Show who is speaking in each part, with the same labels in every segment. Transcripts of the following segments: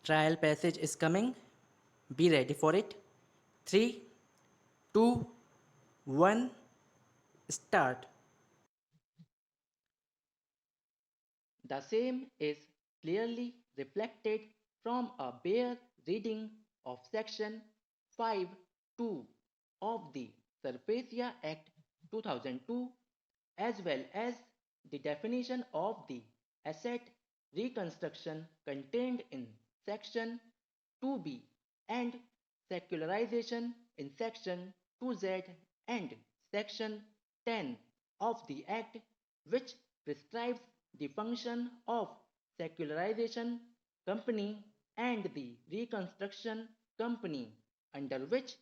Speaker 1: Trial passage is coming. Be ready for it. 3, 2, 1, start.
Speaker 2: The same is clearly reflected from a bare reading of Section 5.2 of the Surfacia Act 2002, as well as the definition of the asset reconstruction contained in Section 2B and secularization in Section 2Z and Section 10 of the Act, which prescribes the function of secularization company and the reconstruction company, under which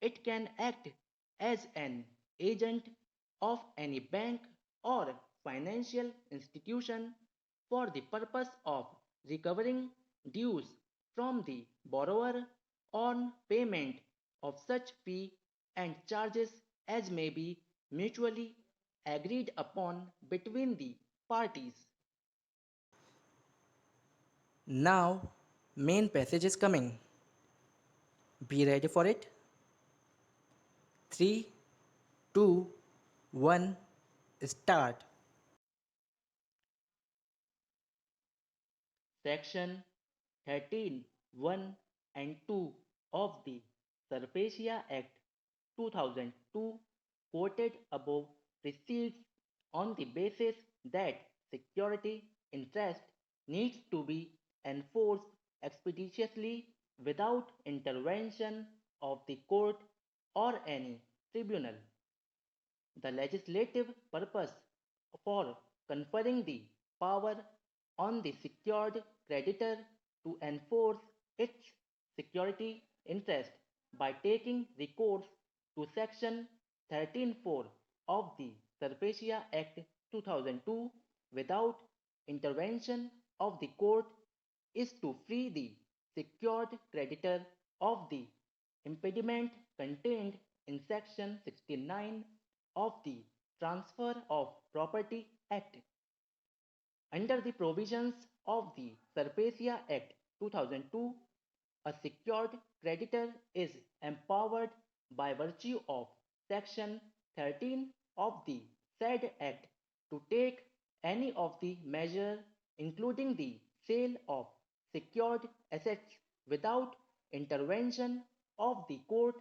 Speaker 2: it can act as an agent of any bank or financial institution for the purpose of recovering dues from the borrower on payment of such fee and charges as may be mutually agreed upon between the parties.
Speaker 1: Now, main passage is coming. Be ready for it. 3, 2, 1, start.
Speaker 2: Section 13, 1 and 2 of the Surfacia Act 2002 quoted above proceeds on the basis that security interest needs to be enforced expeditiously without intervention of the court or any tribunal. The legislative purpose for conferring the power on the secured creditor to enforce its security interest by taking recourse to Section 13(4) of the Surfacia Act 2002 without intervention of the court is to free the secured creditor of the impediment contained in Section 69 of the Transfer of Property Act. Under the provisions of the Surfacia Act 2002, a secured creditor is empowered by virtue of Section 13 of the said Act to take any of the measure, including the sale of secured assets, without intervention of the court,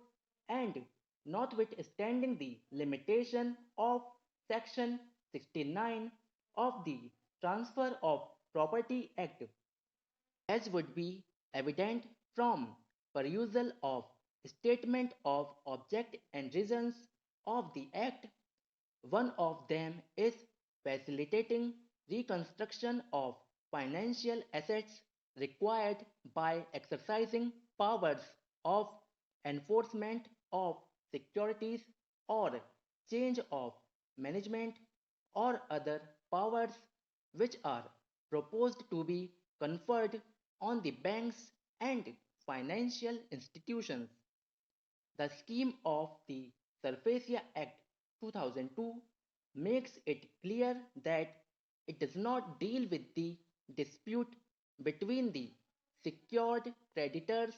Speaker 2: and notwithstanding the limitation of Section 69 of the Transfer of Property Act, as would be evident from perusal of statement of object and reasons of the Act. One of them is facilitating reconstruction of financial assets required by exercising powers of enforcement of securities or change of management or other powers which are proposed to be conferred on the banks and financial institutions. The scheme of the Surfacia Act 2002 makes it clear that it does not deal with the dispute between the secured creditors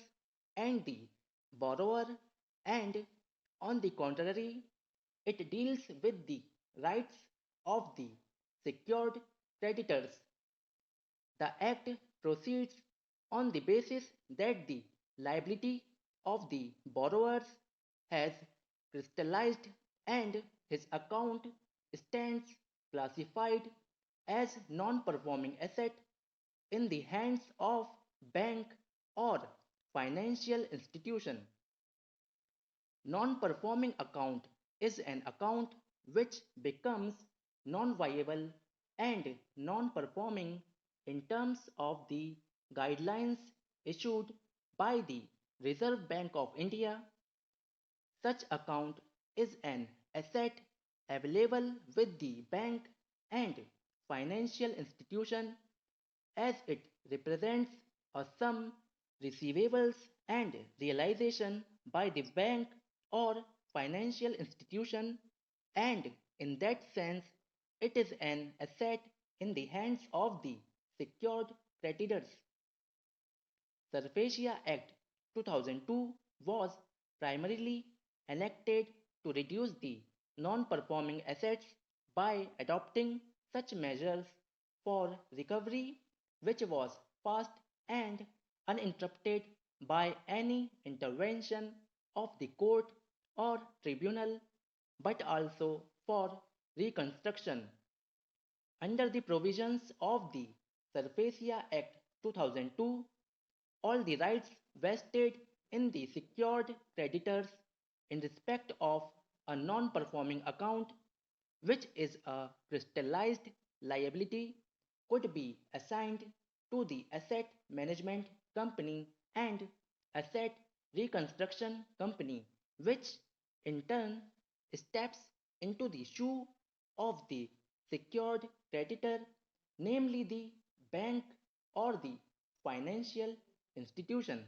Speaker 2: and the borrower, and on the contrary, it deals with the rights of the secured creditors. The Act proceeds on the basis that the liability of the borrower has crystallized and his account stands classified as non-performing asset in the hands of bank or financial institution. Non-performing account is an account which becomes non-viable and non-performing in terms of the guidelines issued by the Reserve Bank of India. Such account is an asset available with the bank and financial institution as it represents a sum receivables and realization by the bank or financial institution, and in that sense it is an asset in the hands of the secured creditors. Surfacia Act 2002 was primarily enacted to reduce the non-performing assets by adopting such measures for recovery which was fast and uninterrupted by any intervention of the court or tribunal, but also for reconstruction. Under the provisions of the Surfacia Act 2002, all the rights vested in the secured creditors in respect of a non-performing account, which is a crystallized liability, could be assigned to the asset management company and asset reconstruction company, which in turn steps into the shoe of the secured creditor, namely the bank or the financial institution.